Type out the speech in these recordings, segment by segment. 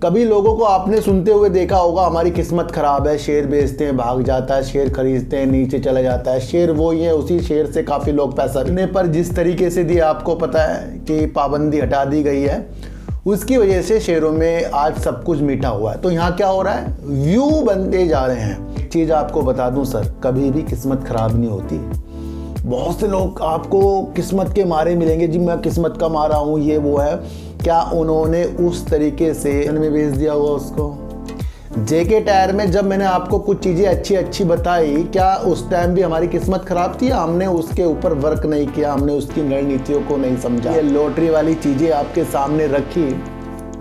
कभी लोगों को आपने सुनते हुए देखा होगा, हमारी किस्मत खराब है, शेयर बेचते हैं भाग जाता है, शेयर खरीदते हैं नीचे चला जाता है, शेयर वो ही है, उसी शेयर से काफ़ी लोग पैसा लेने पर जिस तरीके से दी आपको पता है कि पाबंदी हटा दी गई है, उसकी वजह से शेयरों में आज सब कुछ मीठा हुआ है। तो यहाँ क्या हो रहा है, व्यू बनते जा रहे हैं। चीज़ आपको बता दूं सर, कभी भी किस्मत खराब नहीं होती। बहुत से लोग आपको किस्मत के मारे मिलेंगे, जी मैं किस्मत का मारा हूँ, ये वो है। क्या उन्होंने उस तरीके से में बेच दिया हुआ उसको? जेके टायर में जब मैंने आपको कुछ चीज़ें अच्छी बताई, क्या उस टाइम भी हमारी किस्मत खराब थी? हमने उसके ऊपर वर्क नहीं किया, हमने उसकी रणनीतियों को नहीं समझा। ये लॉटरी वाली चीज़ें आपके सामने रखी,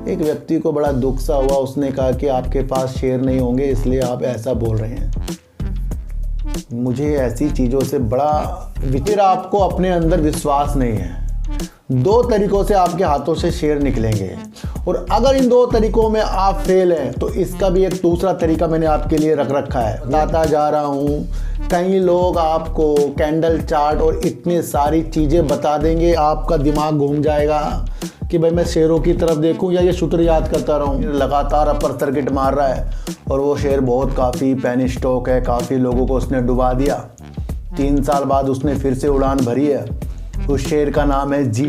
एक व्यक्ति को बड़ा दुख सा हुआ, उसने कहा कि आपके पास शेयर नहीं होंगे इसलिए आप ऐसा बोल रहे हैं। मुझे ऐसी चीज़ों से बड़ा फिर आपको अपने अंदर विश्वास नहीं है। दो तरीकों से आपके हाथों से शेयर निकलेंगे, और अगर इन दो तरीकों में आप फेल हैं तो इसका भी एक दूसरा तरीका मैंने आपके लिए रख रखा है, बताता जा रहा हूँ। कई लोग आपको कैंडल चार्ट और इतनी सारी चीज़ें बता देंगे, आपका दिमाग घूम जाएगा कि भाई मैं शेयरों की तरफ देखूं या ये सूत्र याद करता रहूं। लगातार अपर सर्किट मार रहा है और वो शेयर बहुत काफ़ी पेनी स्टॉक है, काफ़ी लोगों को उसने डुबा दिया। 3 साल बाद उसने फिर से उड़ान भरी है। उस शेयर का नाम है जी।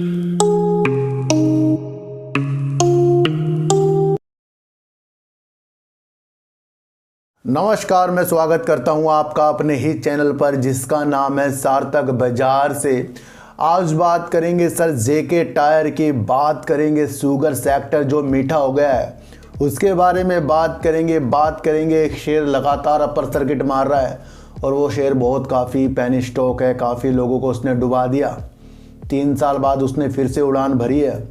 नमस्कार, मैं स्वागत करता हूं आपका अपने ही चैनल पर जिसका नाम है सार्थक बाजार से। आज बात करेंगे सर जेके टायर की, बात करेंगे शुगर सेक्टर जो मीठा हो गया है उसके बारे में बात करेंगे। एक शेयर लगातार अपर सर्किट मार रहा है और वो शेयर बहुत काफ़ी पेनी स्टॉक है, काफ़ी लोगों को उसने डुबा दिया। 3 साल बाद उसने फिर से उड़ान भरी है।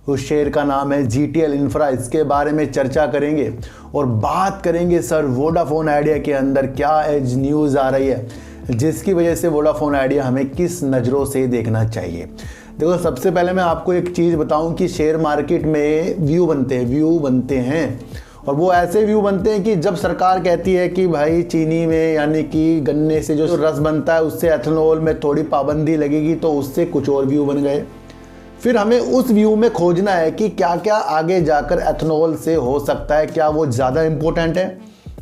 उस शेयर का नाम है जीटीएल इंफ्रा। इसके बारे में चर्चा करेंगे और बात करेंगे सर वोडाफोन आइडिया के अंदर क्या एज न्यूज़ आ रही है जिसकी वजह से वोडाफोन आइडिया हमें किस नज़रों से देखना चाहिए। देखो, सबसे पहले मैं आपको एक चीज़ बताऊं कि शेयर मार्केट में व्यू बनते हैं और वो ऐसे व्यू बनते हैं कि जब सरकार कहती है कि भाई चीनी में यानी कि गन्ने से जो रस बनता है उससे एथेनॉल में थोड़ी पाबंदी लगेगी, तो उससे कुछ और व्यू बन गए। फिर हमें उस व्यू में खोजना है कि क्या क्या आगे जाकर एथेनॉल से हो सकता है, क्या वो ज़्यादा इम्पोर्टेंट है,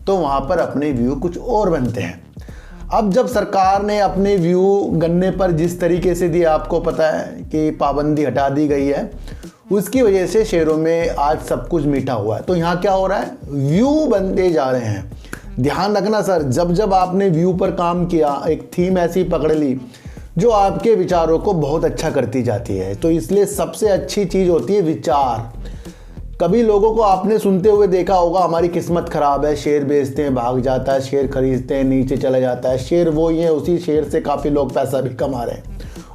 तो वहाँ पर अपने व्यू कुछ और बनते हैं। अब जब सरकार ने अपने व्यू गन्ने पर जिस तरीके से दिया, आपको पता है कि पाबंदी हटा दी गई है, उसकी वजह से शेयरों में आज सब कुछ मीठा हुआ है। तो यहाँ क्या हो रहा है, व्यू बनते जा रहे हैं। ध्यान रखना सर, जब आपने व्यू पर काम किया, एक थीम ऐसी पकड़ ली जो आपके विचारों को बहुत अच्छा करती जाती है, तो इसलिए सबसे अच्छी चीज़ होती है विचार। कभी लोगों को आपने सुनते हुए देखा होगा, हमारी किस्मत खराब है, शेयर बेचते हैं भाग जाता है, शेयर खरीदते हैं नीचे चला जाता है, शेयर वो ही है, उसी शेयर से काफ़ी लोग पैसा भी कमा रहे हैं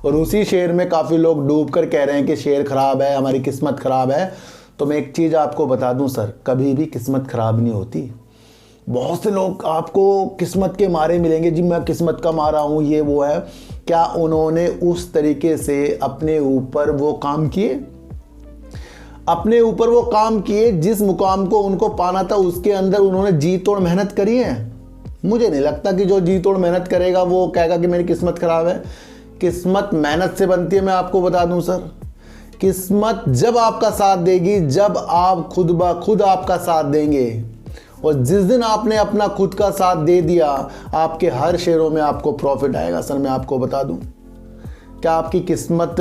और उसी शेयर में काफ़ी लोग डूब कर कह रहे हैं कि शेयर खराब है, हमारी किस्मत खराब है। तो मैं एक चीज़ आपको बता दूं सर, कभी भी किस्मत खराब नहीं होती। बहुत से लोग आपको किस्मत के मारे मिलेंगे, जी मैं किस्मत का मारा हूँ, ये वो है। क्या उन्होंने उस तरीके से अपने ऊपर वो काम किए जिस मुकाम को उनको पाना था, उसके अंदर उन्होंने जी तोड़ मेहनत करी है? मुझे नहीं लगता कि जो जी तोड़ मेहनत करेगा वो कहेगा कि मेरी किस्मत खराब है। किस्मत मेहनत से बनती है, मैं आपको बता दूं सर। किस्मत जब आपका साथ देगी, जब आप खुद ब खुद आपका साथ देंगे, और जिस दिन आपने अपना खुद का साथ दे दिया, आपके हर शेयरों में आपको प्रॉफिट आएगा। सर मैं आपको बता दूं, क्या आपकी किस्मत,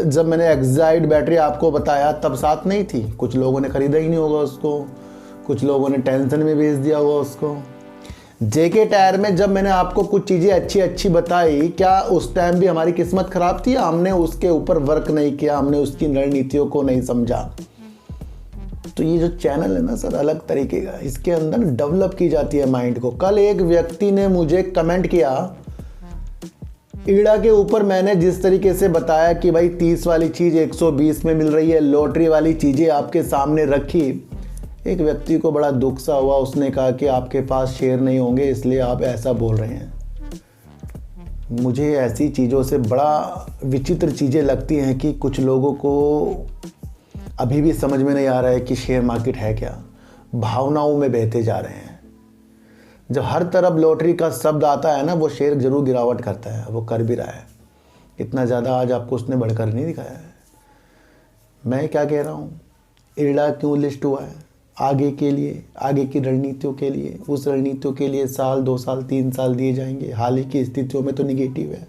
जब मैंने एक्साइड बैटरी आपको बताया तब साथ नहीं थी? कुछ लोगों ने खरीदा ही नहीं होगा उसको, कुछ लोगों ने टेंशन में बेच दिया होगा उसको। जेके टायर में जब मैंने आपको कुछ चीज़ें अच्छी बताई, क्या उस टाइम भी हमारी किस्मत खराब थी? हमने उसके ऊपर वर्क नहीं किया, हमने उसकी रणनीतियों को नहीं समझा। तो ये जो चैनल है ना सर, अलग तरीके का, इसके अंदर डेवलप की जाती है माइंड को। कल एक व्यक्ति ने मुझे कमेंट किया, ईड़ा के ऊपर मैंने जिस तरीके से बताया कि भाई 30 वाली चीज़ 120 में मिल रही है, लॉटरी वाली चीज़ें आपके सामने रखी, एक व्यक्ति को बड़ा दुख सा हुआ, उसने कहा कि आपके पास शेयर नहीं होंगे इसलिए आप ऐसा बोल रहे हैं। मुझे ऐसी चीज़ों से बड़ा विचित्र चीज़ें लगती हैं कि कुछ लोगों को अभी भी समझ में नहीं आ रहा है कि शेयर मार्केट है क्या। भावनाओं में बहते जा रहे हैं। जब हर तरफ लॉटरी का शब्द आता है ना, वो शेयर जरूर गिरावट करता है, वो कर भी रहा है। इतना ज़्यादा आज आपको उसने बढ़कर नहीं दिखाया है। मैं क्या कह रहा हूँ, ईड़ा क्यों लिस्ट हुआ है? आगे के लिए, आगे की रणनीतियों के लिए, उस रणनीतियों के लिए साल 2 साल 3 साल दिए जाएंगे। हाल ही की स्थितियों में तो निगेटिव है।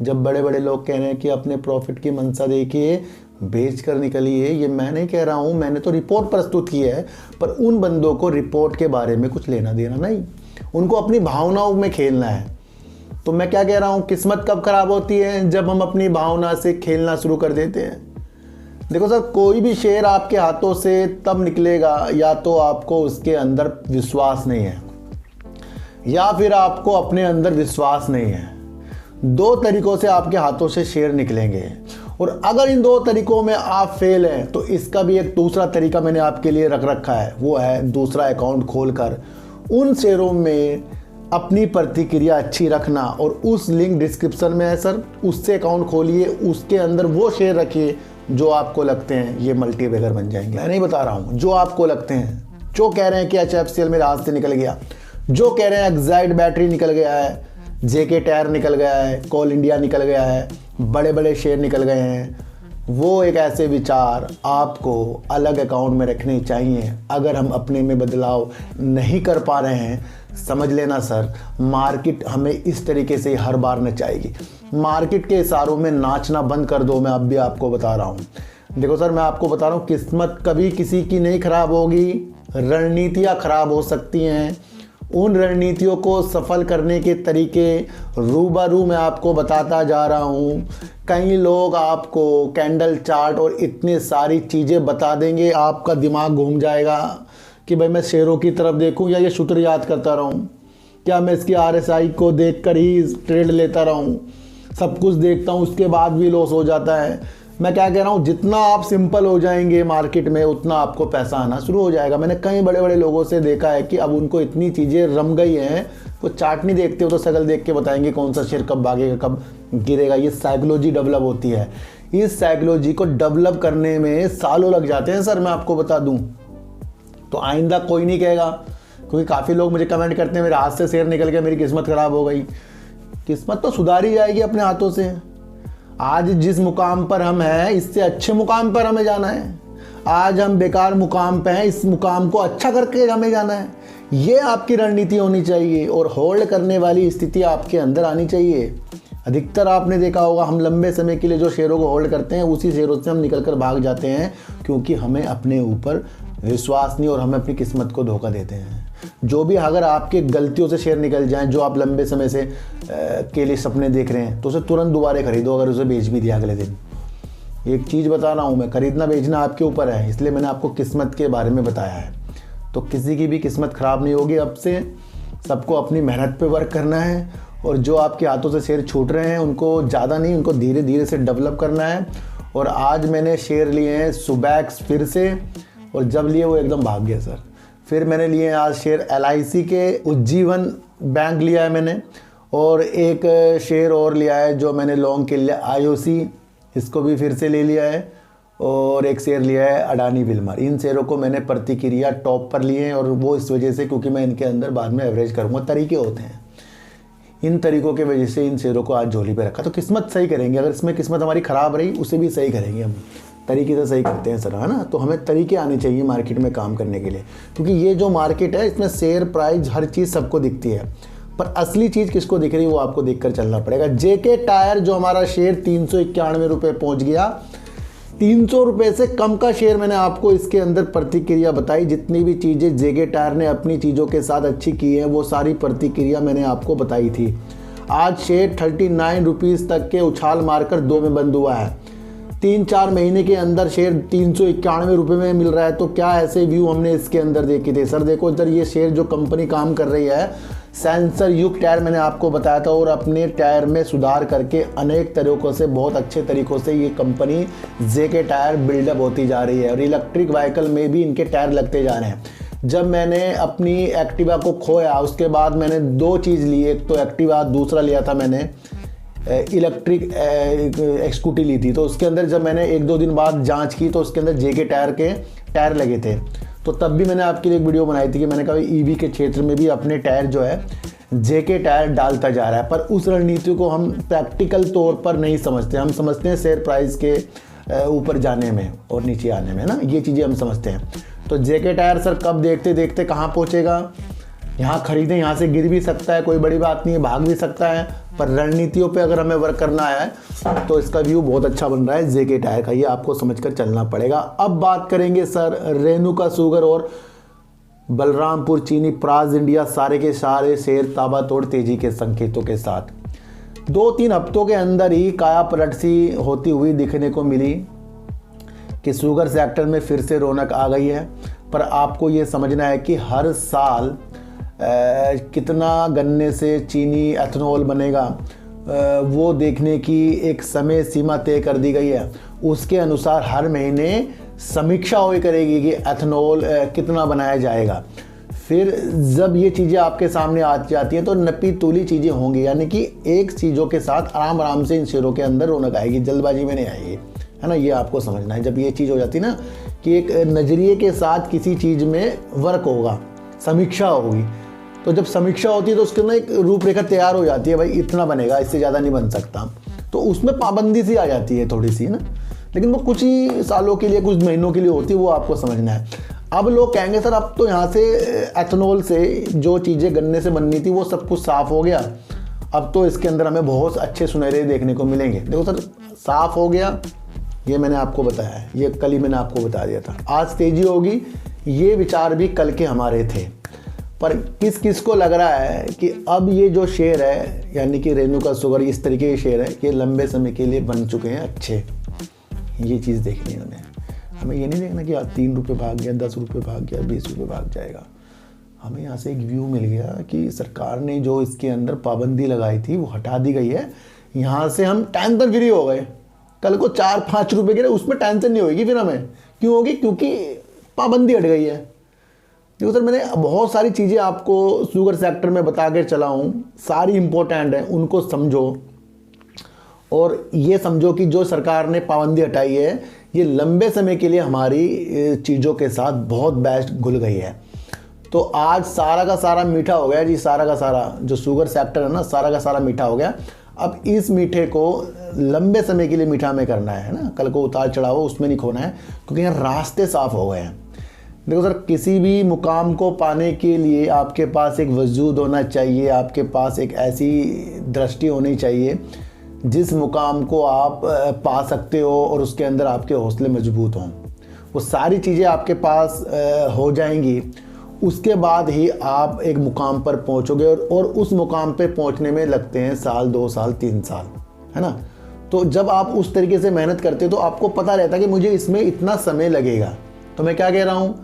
जब बड़े बड़े लोग कह रहे हैं कि अपने प्रॉफिट की मंशा देखिए बेच कर निकलिए, ये मैं नहीं कह रहा हूँ, मैंने तो रिपोर्ट प्रस्तुत की है, पर उन बंदों को रिपोर्ट के बारे में कुछ लेना देना नहीं, उनको अपनी भावनाओं में खेलना है। तो मैं क्या कह रहा हूँ, किस्मत कब खराब होती है? जब हम अपनी भावना से खेलना शुरू कर देते हैं। देखो सर, कोई भी शेयर आपके हाथों से तब निकलेगा या तो आपको उसके अंदर विश्वास नहीं है या फिर आपको अपने अंदर विश्वास नहीं है। 2 तरीकों से आपके हाथों से शेयर निकलेंगे, और अगर इन 2 तरीकों में आप फेल हैं तो इसका भी एक दूसरा तरीका मैंने आपके लिए रख रखा है। वो है दूसरा अकाउंट खोलकर उन शेयरों में अपनी प्रतिक्रिया अच्छी रखना, और उस लिंक डिस्क्रिप्शन में है सर, उससे अकाउंट खोलिए, उसके अंदर वो शेयर रखिए जो आपको लगते हैं ये मल्टीबैगर बन जाएंगे। मैं नहीं बता रहा हूँ, जो आपको लगते हैं, जो कह रहे हैं कि HFCL मेरे हाथ से निकल गया, जो कह रहे हैं एक्साइड बैटरी निकल गया है, JK टायर निकल गया है, कोल इंडिया निकल गया है, बड़े बड़े शेयर निकल गए हैं, वो एक ऐसे विचार आपको अलग अकाउंट में रखने चाहिए। अगर हम अपने में बदलाव नहीं कर पा रहे हैं, समझ लेना सर, मार्केट हमें इस तरीके से हर बार नचाएगी। मार्केट के इशारों में नाचना बंद कर दो। मैं अब भी आपको बता रहा हूँ, देखो सर, मैं आपको बता रहा हूँ, किस्मत कभी किसी की नहीं खराब होगी, रणनीतियाँ खराब हो सकती हैं। उन रणनीतियों को सफल करने के तरीके रूबरू मैं आपको बताता जा रहा हूँ। कई लोग आपको कैंडल चार्ट और इतनी सारी चीज़ें बता देंगे, आपका दिमाग घूम जाएगा कि भाई मैं शेयरों की तरफ देखूं या ये सूत्र याद करता रहूं, क्या मैं इसकी RSI को देखकर ही ट्रेड लेता रहूं। सब कुछ देखता हूं, उसके बाद भी लॉस हो जाता है। मैं क्या कह रहा हूँ, जितना आप सिंपल हो जाएंगे मार्केट में उतना आपको पैसा आना शुरू हो जाएगा। मैंने कई बड़े बड़े लोगों से देखा है कि अब उनको इतनी चीज़ें रम गई हैं, वो चार्ट नहीं देखते हो तो शक्ल देख के बताएंगे कौन सा शेयर कब भागेगा कब गिरेगा। ये साइकोलॉजी डेवलप होती है। इस साइकोलॉजी को डेवलप करने में सालों लग जाते हैं सर, मैं आपको बता दूँ। तो आइंदा कोई नहीं कहेगा, क्योंकि काफ़ी लोग मुझे कमेंट करते हैं मेरे हाथ से शेयर निकल गया, मेरी किस्मत ख़राब हो गई। किस्मत तो सुधारी जाएगी अपने हाथों से। आज जिस मुकाम पर हम हैं, इससे अच्छे मुकाम पर हमें जाना है। आज हम बेकार मुकाम पे हैं, इस मुकाम को अच्छा करके हमें जाना है। ये आपकी रणनीति होनी चाहिए, और होल्ड करने वाली स्थिति आपके अंदर आनी चाहिए। अधिकतर आपने देखा होगा, हम लंबे समय के लिए जो शेयरों को होल्ड करते हैं उसी शेयरों से हम निकल कर भाग जाते हैं, क्योंकि हमें अपने ऊपर विश्वास नहीं और हमें अपनी किस्मत को धोखा देते हैं। जो भी अगर आपके गलतियों से शेयर निकल जाएं, जो आप लंबे समय से के लिए सपने देख रहे हैं, तो उसे तुरंत दोबारा खरीदो, अगर उसे बेच भी दिया अगले दिन। एक चीज़ बता रहा हूँ मैं, खरीदना बेचना आपके ऊपर है, इसलिए मैंने आपको किस्मत के बारे में बताया है। तो किसी की भी किस्मत ख़राब नहीं होगी। अब से सबको अपनी मेहनत पे वर्क करना है, और जो आपके हाथों से शेयर छूट रहे हैं उनको ज़्यादा नहीं, उनको धीरे धीरे से डेवलप करना है। और आज मैंने शेयर लिए हैं सुबैक्स फिर से, और जब लिए वो एकदम भाग गया सर। फिर मैंने लिए आज शेयर LIC के, उज्जीवन बैंक लिया है मैंने, और एक शेयर और लिया है जो मैंने लॉन्ग के लिए IOC, इसको भी फिर से ले लिया है, और एक शेयर लिया है अडानी विल्मर। इन शेयरों को मैंने प्रतिक्रिया टॉप पर लिए हैं, और वो इस वजह से क्योंकि मैं इनके अंदर बाद में एवरेज करूँगा, तरीके होते हैं। इन तरीकों के वजह से इन शेयरों को आज झोली पे रखा। तो किस्मत सही करेंगे, अगर इसमें किस्मत हमारी ख़राब रही उसे भी सही करेंगे हम। तरीके से सही करते हैं सर, है ना। तो हमें तरीके आने चाहिए मार्केट में काम करने के लिए, क्योंकि ये जो मार्केट है इसमें शेयर प्राइस हर चीज़ सबको दिखती है, पर असली चीज़ किसको दिख रही है वो आपको देखकर चलना पड़ेगा। JK टायर जो हमारा शेयर 391 रुपये पहुँच गया, 300 रुपये से कम का शेयर मैंने आपको इसके अंदर प्रतिक्रिया बताई। जितनी भी चीज़ें JK टायर ने अपनी चीज़ों के साथ अच्छी की है वो सारी प्रतिक्रिया मैंने आपको बताई थी। आज शेयर 39 रुपीज़ तक के उछाल मारकर 2 में बंद हुआ है। 3-4 महीने के अंदर शेयर 391 रुपये में मिल रहा है। तो क्या ऐसे व्यू हमने इसके अंदर देखे थे सर। देखो इधर ये शेयर जो कंपनी काम कर रही है, सेंसर युक्त टायर मैंने आपको बताया था, और अपने टायर में सुधार करके अनेक तरीकों से, बहुत अच्छे तरीकों से ये कंपनी JK टायर बिल्डअप होती जा रही है, और इलेक्ट्रिक व्हीकल में भी इनके टायर लगते जा रहे हैं। जब मैंने अपनी एक्टिवा को खोया उसके बाद मैंने 2 चीज़ ली, एक तो एक्टिवा, दूसरा लिया था मैंने इलेक्ट्रिक स्कूटी ली थी। तो उसके अंदर जब मैंने 1-2 दिन बाद जांच की तो उसके अंदर JK टायर के टायर लगे थे। तो तब भी मैंने आपके लिए एक वीडियो बनाई थी कि मैंने कहा EV के क्षेत्र में भी अपने टायर जो है JK टायर डालता जा रहा है, पर उस रणनीति को हम प्रैक्टिकल तौर पर नहीं समझते। हम समझते हैं शेयर प्राइस के ऊपर जाने में और नीचे आने में ना, ये चीज़ें हम समझते हैं। तो जेके टायर सर कब देखते देखते कहाँ पहुँचेगा, यहाँ खरीदें, यहाँ से गिर भी सकता है, कोई बड़ी बात नहीं है, भाग भी सकता है, पर रणनीतियों पे अगर हमें वर्क करना है तो इसका व्यू बहुत अच्छा बन रहा है जेके टायर का, ये आपको समझकर चलना पड़ेगा। अब बात करेंगे सर रेणुका शुगर और बलरामपुर चीनी, प्राज इंडिया, सारे के सारे शेयर ताबड़तोड़ तेजी के संकेतों के साथ 2-3 हफ्तों के अंदर ही काया पलट सी होती हुई दिखने को मिली कि शुगर सेक्टर में फिर से रौनक आ गई है। पर आपको ये समझना है कि हर साल कितना गन्ने से चीनी एथेनॉल बनेगा वो देखने की एक समय सीमा तय कर दी गई है। उसके अनुसार हर महीने समीक्षा हुई करेगी कि एथेनॉल कितना बनाया जाएगा। फिर जब ये चीज़ें आपके सामने आ जाती हैं तो नपी तुली चीज़ें होंगी, यानी कि एक चीज़ों के साथ आराम आराम से इन शेयरों के अंदर रौनक आएगी, जल्दबाजी में नहीं आएगी, है ना। ये आपको समझना है। जब ये चीज़ हो जाती है ना कि एक नज़रिए के साथ किसी चीज़ में वर्क होगा, समीक्षा होगी, तो जब समीक्षा होती है तो उसके ना एक रूपरेखा तैयार हो जाती है, भाई इतना बनेगा, इससे ज़्यादा नहीं बन सकता, तो उसमें पाबंदी सी आ जाती है थोड़ी सी ना, लेकिन वो कुछ ही सालों के लिए, कुछ महीनों के लिए होती है, वो आपको समझना है। अब लोग कहेंगे सर अब तो यहाँ से एथेनॉल से जो चीज़ें गन्ने से बननी थी वो सब कुछ साफ़ हो गया, अब तो इसके अंदर हमें बहुत अच्छे सुनहरे देखने को मिलेंगे। देखो सर, साफ़ हो गया ये मैंने आपको बताया है, ये कल ही मैंने आपको बता दिया था। आज तेज़ी होगी, ये विचार भी कल के हमारे थे, पर किस किस को लग रहा है कि अब ये जो शेयर है यानी कि रेणुका शुगर, इस तरीके के शेयर है, ये लंबे समय के लिए बन चुके हैं अच्छे। ये चीज़ देखनी है हमें ये नहीं देखना कि आज 3 रुपये भाग गया, 10 रुपये भाग गया, 20 रुपये भाग जाएगा। हमें यहाँ से एक व्यू मिल गया कि सरकार ने जो इसके अंदर पाबंदी लगाई थी वो हटा दी गई है, यहाँ से हम टेंशन फ्री हो गए। कल को 4-5 रुपये गिरे उसमें टेंशन नहीं होगी फिर हमें, क्यों होगी, क्योंकि पाबंदी हट गई है। देखो सर, मैंने बहुत सारी चीज़ें आपको शुगर सेक्टर में बता के चला हूँ, सारी इम्पोर्टेंट हैं, उनको समझो और ये समझो कि जो सरकार ने पाबंदी हटाई है ये लंबे समय के लिए हमारी चीज़ों के साथ बहुत बेस्ट घुल गई है। तो आज सारा का सारा मीठा हो गया जी, सारा का सारा जो शुगर सेक्टर है ना, सारा का सारा मीठा हो गया। अब इस मीठे को लंबे समय के लिए मीठा में करना है ना, कल को उतार चढ़ाव उसमें नहीं खोना है, क्योंकि यहाँ रास्ते साफ हो गए हैं। देखो सर, किसी भी मुकाम को पाने के लिए आपके पास एक वजूद होना चाहिए, आपके पास एक ऐसी दृष्टि होनी चाहिए जिस मुकाम को आप पा सकते हो और उसके अंदर आपके हौसले मजबूत हों। वो सारी चीज़ें आपके पास हो जाएंगी, उसके बाद ही आप एक मुकाम पर पहुंचोगे और उस मुकाम पे पहुंचने में लगते हैं साल, 2 साल, 3 साल, है ना। तो जब आप उस तरीके से मेहनत करते हो तो आपको पता रहता है कि मुझे इसमें इतना समय लगेगा। तो मैं क्या कह रहा हूँ,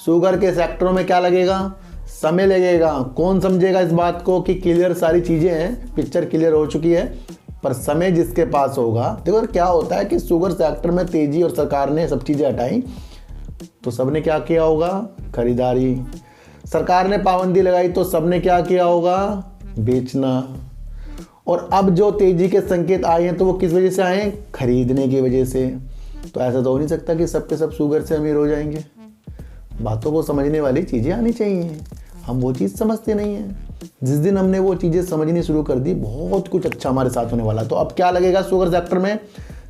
शुगर के सेक्टरों में क्या लगेगा, समय लगेगा। कौन समझेगा इस बात को कि क्लियर सारी चीज़ें हैं, पिक्चर क्लियर हो चुकी है, पर समय जिसके पास होगा। देखो क्या होता है कि शुगर सेक्टर में तेजी और सरकार ने सब चीज़ें हटाई तो सबने क्या किया होगा, खरीदारी। सरकार ने पाबंदी लगाई तो सबने क्या किया होगा, बेचना। और अब जो तेजी के संकेत आए हैं तो वो किस वजह से आए हैं, खरीदने की वजह से। तो ऐसा तो हो नहीं सकता कि सब के सब शुगर से अमीर हो जाएंगे। बातों को समझने वाली चीज़ें आनी चाहिए, हम वो चीज़ समझते नहीं हैं। जिस दिन हमने वो चीज़ें समझनी शुरू कर दी बहुत कुछ अच्छा हमारे साथ होने वाला। तो अब क्या लगेगा शुगर सेक्टर में,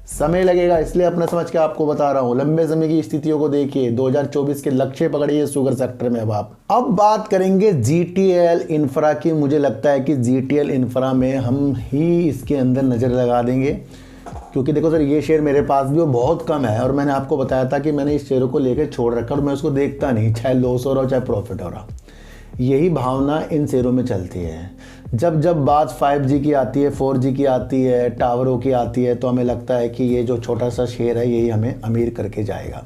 समय लगेगा, इसलिए अपना समझ के आपको बता रहा हूँ। लंबे समय की स्थितियों को देखिए, 2024 के लक्ष्य पकड़िए शुगर सेक्टर में। अब बात करेंगे जीटीएल इंफ्रा की। मुझे लगता है कि जीटीएल इंफ्रा में हम ही इसके अंदर नज़र लगा देंगे, क्योंकि देखो सर ये शेयर मेरे पास भी बहुत कम है और मैंने आपको बताया था कि मैंने इस शेयरों को लेकर छोड़ रखा और मैं उसको देखता नहीं, चाहे लॉस हो रहा हो चाहे प्रॉफिट हो रहा। यही भावना इन शेयरों में चलती है। जब जब बात 5G की आती है, 4G की आती है, टावरों की आती है, तो हमें लगता है कि ये जो छोटा सा शेयर है यही हमें अमीर करके जाएगा।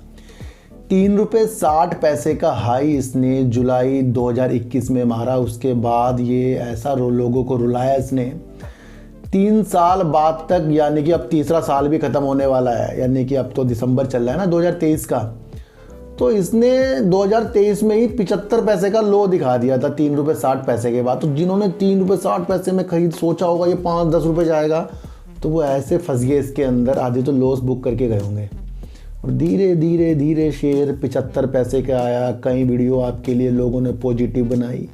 3.60 का हाई इसने जुलाई 2021 में मारा। उसके बाद ये ऐसा लोगों को रुलाया इसने 3 साल बाद तक, यानी कि अब तीसरा साल भी ख़त्म होने वाला है, यानी कि अब तो दिसंबर चल रहा है ना 2023 का। तो इसने 2023 में ही 75 पैसे का लो दिखा दिया था 3.60 रुपये के बाद। तो जिन्होंने 3.60 रुपये में खरीद सोचा होगा ये 5-10 रुपये जाएगा, तो वो ऐसे फंस गए इसके अंदर, आधे तो लॉस बुक करके गए होंगे। और धीरे धीरे धीरे शेयर 75 पैसे का आया। कई वीडियो आपके लिए लोगों ने पॉजिटिव बनाई,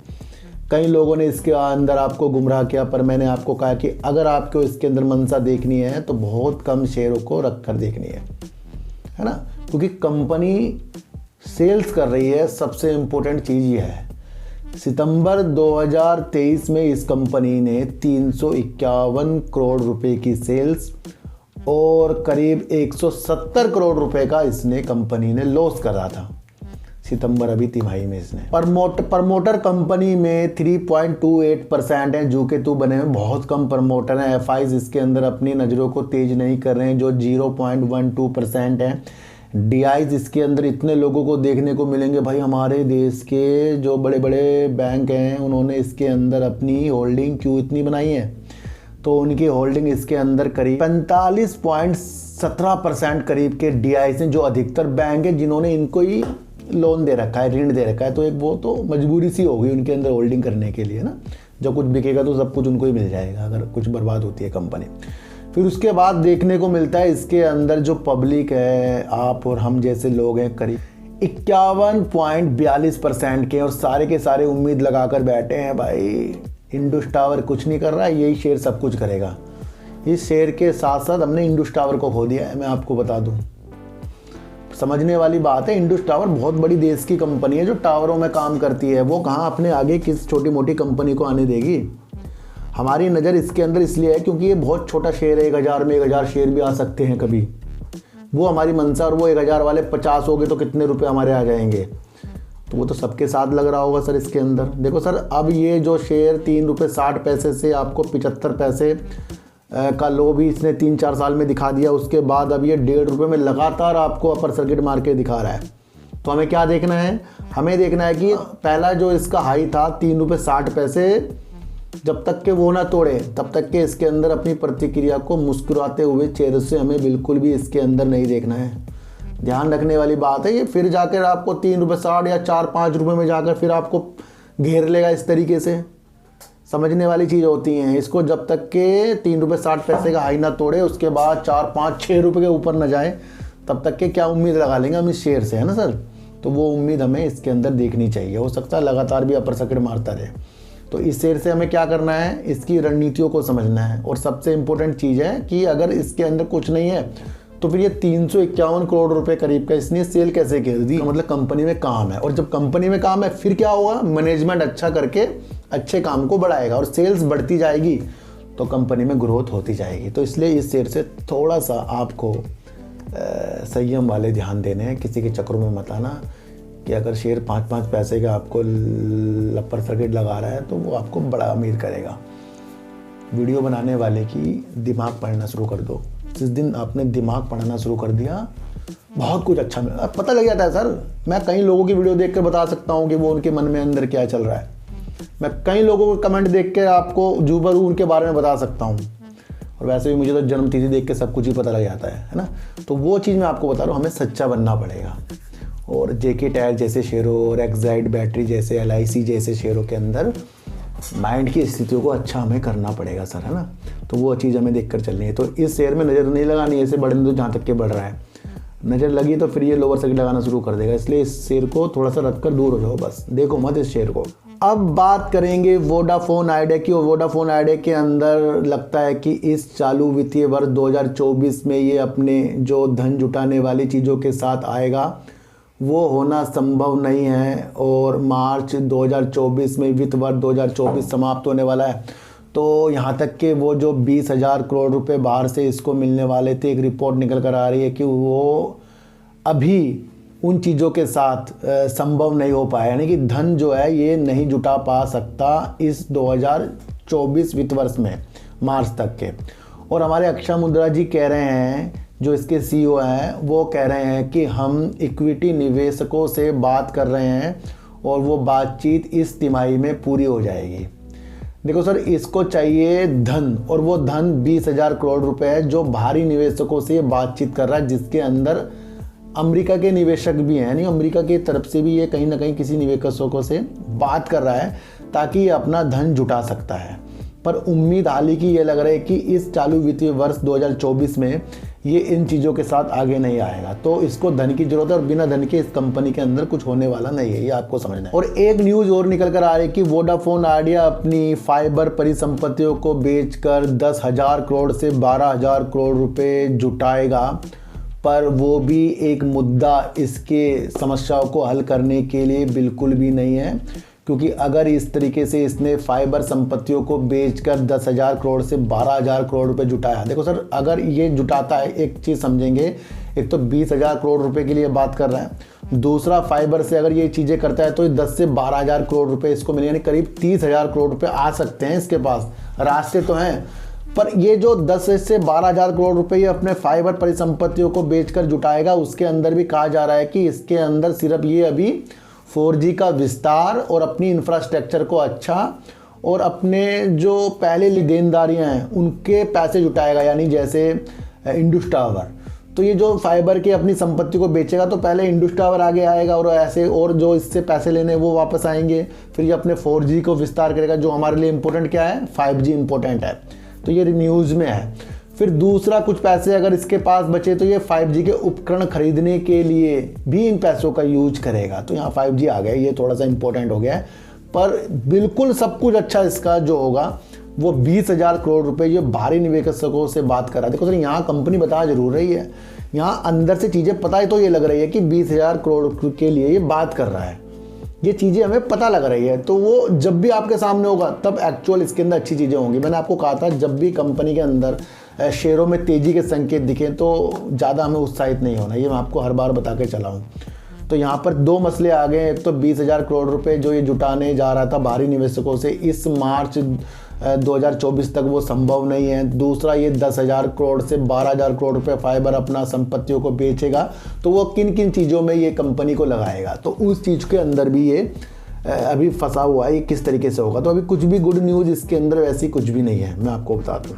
कई लोगों ने इसके अंदर आपको गुमराह किया, पर मैंने आपको कहा कि अगर आपको इसके अंदर मंशा देखनी है तो बहुत कम शेयरों को रख कर देखनी है ना, क्योंकि कंपनी सेल्स कर रही है। सबसे इम्पोर्टेंट चीज़ ये है, सितंबर 2023 में इस कंपनी ने 351 करोड़ रुपए की सेल्स और करीब 170 करोड़ रुपए का इसने कंपनी ने लॉस करा था सितंबर अभी तिमाही में। इसने प्रमोटर कंपनी में 3.28% है, जो कि तू बने में बहुत कम प्रमोटर हैं। एफआईज इसके अंदर अपनी नज़रों को तेज नहीं कर रहे हैं, जो 0.12% है। डीआईज इसके अंदर इतने लोगों को देखने को मिलेंगे भाई, हमारे देश के जो बड़े बड़े बैंक हैं उन्होंने इसके अंदर अपनी होल्डिंग क्यों इतनी बनाई है, तो उनकी होल्डिंग इसके अंदर करीब 45.17% करीब के डीआईज हैं, जो अधिकतर बैंक है जिन्होंने इनको ही लोन दे रखा है, ऋण दे रखा है। तो एक वो तो मजबूरी सी होगी उनके अंदर होल्डिंग करने के लिए ना, जब कुछ बिकेगा तो सब कुछ उनको ही मिल जाएगा अगर कुछ बर्बाद होती है कंपनी। फिर उसके बाद देखने को मिलता है इसके अंदर जो पब्लिक है, आप और हम जैसे लोग हैं, करीब 51.42% के, और सारे के सारे उम्मीद लगाकर बैठे हैं भाई इंडस टावर कुछ नहीं कर रहा है, यही शेयर सब कुछ करेगा। इस शेयर के साथ साथ हमने इंडस टावर को खो दिया है, मैं आपको बता दूं। समझने वाली बात है, इंडस टावर बहुत बड़ी देश की कंपनी है जो टावरों में काम करती है, वो कहाँ अपने आगे किस छोटी मोटी कंपनी को आने देगी। हमारी नज़र इसके अंदर इसलिए है क्योंकि ये बहुत छोटा शेयर है, 1000 में 1000 शेयर भी आ सकते हैं कभी, वो हमारी मंशा। और वो 1000 वाले 50 हो गए तो कितने रुपए हमारे आ जाएंगे, तो वो तो सबके साथ लग रहा होगा सर इसके अंदर। देखो सर, अब ये जो शेयर 3.60 रुपये से आपको 75 पैसे का लो भी इसने 3-4 साल में दिखा दिया, उसके बाद अब ये 1.5 रुपये में लगातार आपको अपर सर्किट मार के दिखा रहा है। तो हमें क्या देखना है, हमें देखना है कि पहला जो इसका हाई था 3.60 रुपये, जब तक के वो ना तोड़े तब तक के इसके अंदर अपनी प्रतिक्रिया को मुस्कुराते हुए चेहरे से हमें बिल्कुल भी इसके अंदर नहीं देखना है। ध्यान रखने वाली बात है, ये फिर जाकर आपको 3.60 या 4-5 रुपये में जाकर फिर आपको घेर लेगा इस तरीके से। समझने वाली चीज़ होती हैं इसको, जब तक के 3.60 का हाई ना तोड़े, उसके बाद 4-5-6 रुपये के ऊपर ना जाए, तब तक के क्या उम्मीद लगा लेंगे हम इस शेयर से, है ना सर। तो वो उम्मीद हमें इसके अंदर देखनी चाहिए। हो सकता है लगातार भी अपर सर्किट मारता रहे। तो इस शेयर से हमें क्या करना है, इसकी रणनीतियों को समझना है। और सबसे इम्पोर्टेंट चीज़ है कि अगर इसके अंदर कुछ नहीं है तो फिर ये 351 करोड़ रुपए करीब का इसने सेल कैसे कर दी, मतलब कंपनी में काम है। और जब कंपनी में काम है फिर क्या होगा, मैनेजमेंट अच्छा करके अच्छे काम को बढ़ाएगा और सेल्स बढ़ती जाएगी तो कंपनी में ग्रोथ होती जाएगी। तो इसलिए इस शेयर से थोड़ा सा आपको संयम वाले ध्यान देने हैं, किसी के चक्रों में मत आना कि अगर शेयर 5-5 पैसे का आपको अपर सर्किट लगा रहा है तो वो आपको बड़ा अमीर करेगा। वीडियो बनाने वाले की दिमाग पढ़ना शुरू कर दो। जिस दिन आपने दिमाग पढ़ना शुरू कर दिया बहुत कुछ अच्छा पता लग जाता है सर। मैं कई लोगों की वीडियो देख कर बता सकता हूँ कि वो उनके मन में अंदर क्या चल रहा है। मैं कई लोगों को कमेंट देख के आपको जुबरू उनके बारे में बता सकता हूँ। और वैसे भी मुझे तो जन्म तिथि देख के सब कुछ ही पता लग जाता है ना। तो वो चीज़ मैं आपको बता रहा हूँ, हमें सच्चा बनना पड़ेगा। और जेके टायर जैसे शेयरों और एक्साइड बैटरी जैसे LIC जैसे शेयरों के अंदर माइंड की स्थितियों को अच्छा हमें करना पड़ेगा सर, है ना। तो वो चीज़ हमें देखकर चलनी है। तो इस शेयर में नज़र नहीं लगानी है, ऐसे बढ़ने दो जहाँ तक के बढ़ रहा है। नज़र लगी तो फिर ये लोअर सर्किट लगाना शुरू कर देगा। इसलिए इस शेयर को थोड़ा सा रख कर दूर हो जाओ, बस देखो मत इस शेयर को। अब बात करेंगे वोडाफोन आइडिया की। और वोडाफोन आइडिया के अंदर लगता है कि इस चालू वित्तीय वर्ष 2024 में ये अपने जो धन जुटाने वाली चीज़ों के साथ आएगा वो होना संभव नहीं है। और मार्च 2024 में वित्त वर्ष 2024 समाप्त होने वाला है। तो यहाँ तक कि वो जो 20,000 करोड़ रुपए बाहर से इसको मिलने वाले थे, एक रिपोर्ट निकल कर आ रही है कि वो अभी उन चीज़ों के साथ संभव नहीं हो पाया, यानी कि धन जो है ये नहीं जुटा पा सकता इस 2024 वित्त वर्ष में मार्च तक के। और हमारे अक्षय मुद्रा जी कह रहे हैं, जो इसके CEO हैं, वो कह रहे हैं कि हम इक्विटी निवेशकों से बात कर रहे हैं और वो बातचीत इस तिमाही में पूरी हो जाएगी। देखो सर, इसको चाहिए धन, और वो धन 20,000 करोड़ रुपए है जो बाहरी निवेशकों से बातचीत कर रहा है, जिसके अंदर अमेरिका के निवेशक भी हैं। नहीं, अमेरिका की तरफ से भी ये कहीं ना कहीं किसी निवेशकों से बात कर रहा है ताकि ये अपना धन जुटा सकता है। पर उम्मीद हाल ही की ये लग रहा है कि इस चालू वित्तीय वर्ष 2024 में ये इन चीज़ों के साथ आगे नहीं आएगा। तो इसको धन की जरूरत है और बिना धन के इस कंपनी के अंदर कुछ होने वाला नहीं है, ये आपको समझना है। और एक न्यूज़ और निकल कर आ रही है कि वोडाफोन आइडिया अपनी फाइबर परिसंपत्तियों को बेचकर 10,000 करोड़ से 12,000 करोड़ रुपए जुटाएगा पर वो भी एक मुद्दा इसके समस्याओं को हल करने के लिए बिल्कुल भी नहीं है, क्योंकि अगर इस तरीके से इसने फाइबर संपत्तियों को बेचकर 10,000 करोड़ से 12,000 करोड़ रुपए जुटाया। देखो सर, अगर ये जुटाता है, एक चीज़ समझेंगे, एक तो 20,000 करोड़ रुपए के लिए बात कर रहा है, दूसरा फाइबर से अगर ये चीज़ें करता है तो ये 10 से 12,000 करोड़ रुपए इसको मिले, यानी करीब 30,000 करोड़ रुपए आ सकते हैं। इसके पास रास्ते तो हैं, पर ये जो 10 से 12,000 करोड़ रुपए ये अपने फाइबर परिसंपत्तियों को बेचकर जुटाएगा, उसके अंदर भी कहा जा रहा है कि इसके अंदर सिर्फ ये अभी 4G का विस्तार और अपनी इंफ्रास्ट्रक्चर को अच्छा और अपने जो पहले देनदारियां हैं उनके पैसे जुटाएगा, यानी जैसे इंडस टावर। तो ये जो फाइबर की अपनी संपत्ति को बेचेगा तो पहले इंडस टावर आगे आएगा और ऐसे, और जो इससे पैसे लेने वो वापस आएंगे, फिर ये अपने 4G को विस्तार करेगा, जो हमारे लिए इंपॉर्टेंट क्या है, 5G इंपॉर्टेंट है। तो ये न्यूज़ में है। फिर दूसरा, कुछ पैसे अगर इसके पास बचे तो ये 5G के उपकरण खरीदने के लिए भी इन पैसों का यूज करेगा। तो यहाँ 5G आ गया, ये थोड़ा सा इंपॉर्टेंट हो गया है। पर बिल्कुल सब कुछ अच्छा इसका जो होगा वो 20,000 करोड़ रुपए ये बाहरी निवेशकों से बात कर रहा है। देखो सर, यहाँ कंपनी बता जरूर रही है, यहाँ अंदर से चीज़ें पता ही तो ये लग रही है कि 20,000 करोड़ के लिए ये बात कर रहा है, ये चीज़ें हमें पता लग रही है। तो वो जब भी आपके सामने होगा तब एक्चुअल इसके अंदर अच्छी चीज़ें होंगी। मैंने आपको कहा था, जब भी कंपनी के अंदर शेयरों में तेज़ी के संकेत दिखें तो ज़्यादा हमें उत्साहित नहीं होना, ये मैं आपको हर बार बता के चला हूँ। तो यहाँ पर दो मसले आ गए। एक तो 20,000 करोड़ रुपए जो ये जुटाने जा रहा था बाहरी निवेशकों से, इस मार्च 2024 तक वो संभव नहीं है। दूसरा, ये 10,000 करोड़ से 12,000 करोड़ रुपए फाइबर अपना संपत्तियों को बेचेगा, तो वो किन किन चीज़ों में ये कंपनी को लगाएगा, तो उस चीज़ के अंदर भी ये अभी फंसा हुआ है, ये किस तरीके से होगा। तो अभी कुछ भी गुड न्यूज़ इसके अंदर वैसी कुछ भी नहीं है, मैं आपको बता दूँ।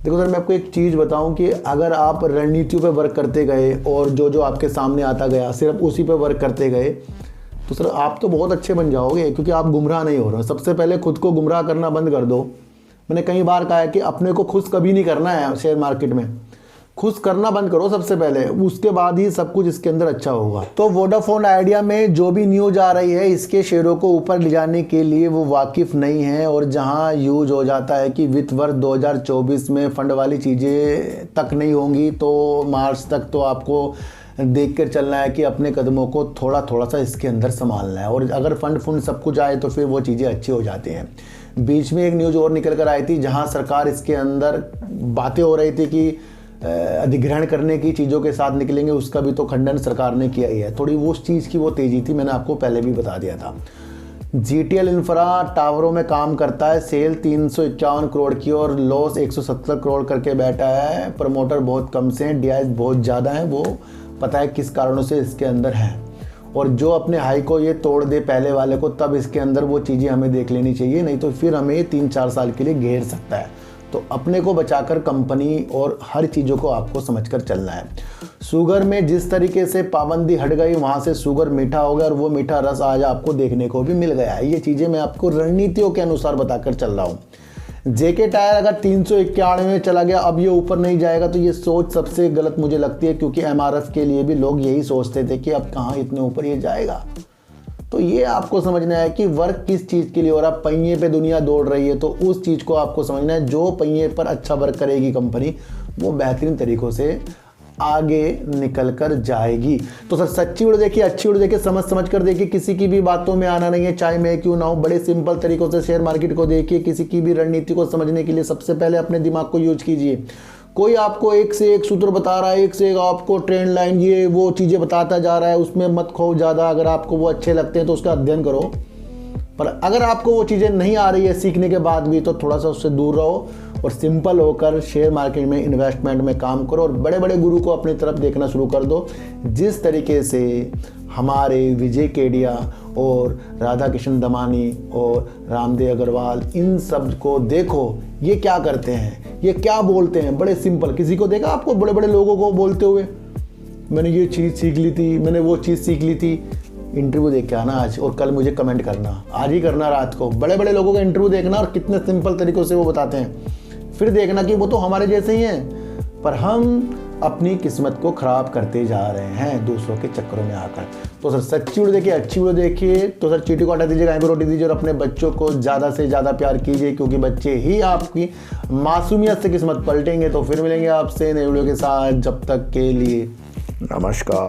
देखो सर, मैं आपको एक चीज़ बताऊं कि अगर आप रणनीतियों पे वर्क करते गए और जो जो आपके सामने आता गया सिर्फ उसी पे वर्क करते गए तो सर आप तो बहुत अच्छे बन जाओगे, क्योंकि आप गुमराह नहीं हो रहे हो। सबसे पहले खुद को गुमराह करना बंद कर दो। मैंने कई बार कहा है कि अपने को खुश कभी नहीं करना है शेयर मार्केट में, खुश करना बंद करो सबसे पहले, उसके बाद ही सब कुछ इसके अंदर अच्छा होगा। तो वोडाफोन आइडिया में जो भी न्यूज आ रही है इसके शेयरों को ऊपर ले जाने के लिए वो वाकिफ नहीं है, और जहां यूज हो जाता है कि वित्त वर्ष 2024 में फंड वाली चीज़ें तक नहीं होंगी, तो मार्च तक तो आपको देख कर चलना है कि अपने कदमों को थोड़ा थोड़ा सा इसके अंदर संभालना है, और अगर फंड सब कुछ आए तो फिर वो चीज़ें अच्छी हो जाती हैं। बीच में एक न्यूज़ और निकल कर आई थी जहाँ सरकार इसके अंदर बातें हो रही थी कि अधिग्रहण करने की चीज़ों के साथ निकलेंगे, उसका भी तो खंडन सरकार ने किया ही है। थोड़ी वो उस चीज़ की वो तेज़ी थी, मैंने आपको पहले भी बता दिया था। GTL इंफ्रा टावरों में काम करता है, सेल 351 करोड़ की और लॉस 170 करोड़ करके बैठा है। प्रमोटर बहुत कम से हैं, DIs बहुत ज़्यादा हैं, वो पता है किस कारणों से इसके अंदर हैं, और जो अपने हाई को ये तोड़ दे पहले वाले को, तब इसके अंदर वो चीज़ें हमें देख लेनी चाहिए, नहीं तो फिर हमें 3-4 साल के लिए घेर सकता है। तो अपने को बचाकर कंपनी और हर चीज़ों को आपको समझकर चलना है। शुगर में जिस तरीके से पाबंदी हट गई, वहाँ से शुगर मीठा हो गया और वो मीठा रस आज आपको देखने को भी मिल गया है। ये चीज़ें मैं आपको रणनीतियों के अनुसार बताकर चल रहा हूँ। JK टायर अगर 391 में चला गया, अब ये ऊपर नहीं जाएगा, तो ये सोच सबसे गलत मुझे लगती है, क्योंकि MRF के लिए भी लोग यही सोचते थे कि अब कहाँ इतने ऊपर ये जाएगा। तो ये आपको समझना है कि वर्क किस चीज़ के लिए हो रहा है। पहिए पे दुनिया दौड़ रही है, तो उस चीज़ को आपको समझना है। जो पहिए पर अच्छा वर्क करेगी कंपनी, वो बेहतरीन तरीक़ों से आगे निकल कर जाएगी। तो सर सच्ची वीडियो देखिए, अच्छी वीडियो देखिए, समझ कर देखिए, किसी की भी बातों में आना नहीं है, चाहे मैं क्यों ना हो। बड़े सिंपल तरीक़ों से शेयर मार्केट को देखिए। किसी की भी रणनीति को समझने के लिए सबसे पहले अपने दिमाग को यूज कीजिए। कोई आपको एक से एक सूत्र बता रहा है, एक से एक आपको ट्रेंड लाइन ये वो चीज़ें बताता जा रहा है, उसमें मत खो ज़्यादा। अगर आपको वो अच्छे लगते हैं तो उसका अध्ययन करो, पर अगर आपको वो चीज़ें नहीं आ रही है सीखने के बाद भी, तो थोड़ा सा उससे दूर रहो और सिंपल होकर शेयर मार्केट में इन्वेस्टमेंट में काम करो, और बड़े बड़े गुरु को अपनी तरफ देखना शुरू कर दो। जिस तरीके से हमारे विजय केडिया और राधा किशन दमानी और रामदेव अग्रवाल, इन सब को देखो, ये क्या करते हैं, ये क्या बोलते हैं, बड़े सिंपल। किसी को देखा आपको बड़े बड़े लोगों को बोलते हुए, मैंने ये चीज़ सीख ली थी, मैंने वो चीज़ सीख ली थी? इंटरव्यू देख के आना आज, और कल मुझे कमेंट करना, आज ही करना रात को। बड़े बड़े लोगों का इंटरव्यू देखना और कितने सिंपल तरीक़ों से वो बताते हैं, फिर देखना कि वो तो हमारे जैसे ही हैं, पर हम अपनी किस्मत को ख़राब करते जा रहे हैं दूसरों के चक्करों में आकर। तो सर सच्ची वीडियो देखिए, अच्छी वीडियो देखिए। तो सर चीटी को हटा दीजिए, गाय को रोटी दीजिए और अपने बच्चों को ज़्यादा से ज़्यादा प्यार कीजिए, क्योंकि बच्चे ही आपकी मासूमियत से किस्मत पलटेंगे। तो फिर मिलेंगे आपसे नई वीडियो के साथ, जब तक के लिए नमस्कार।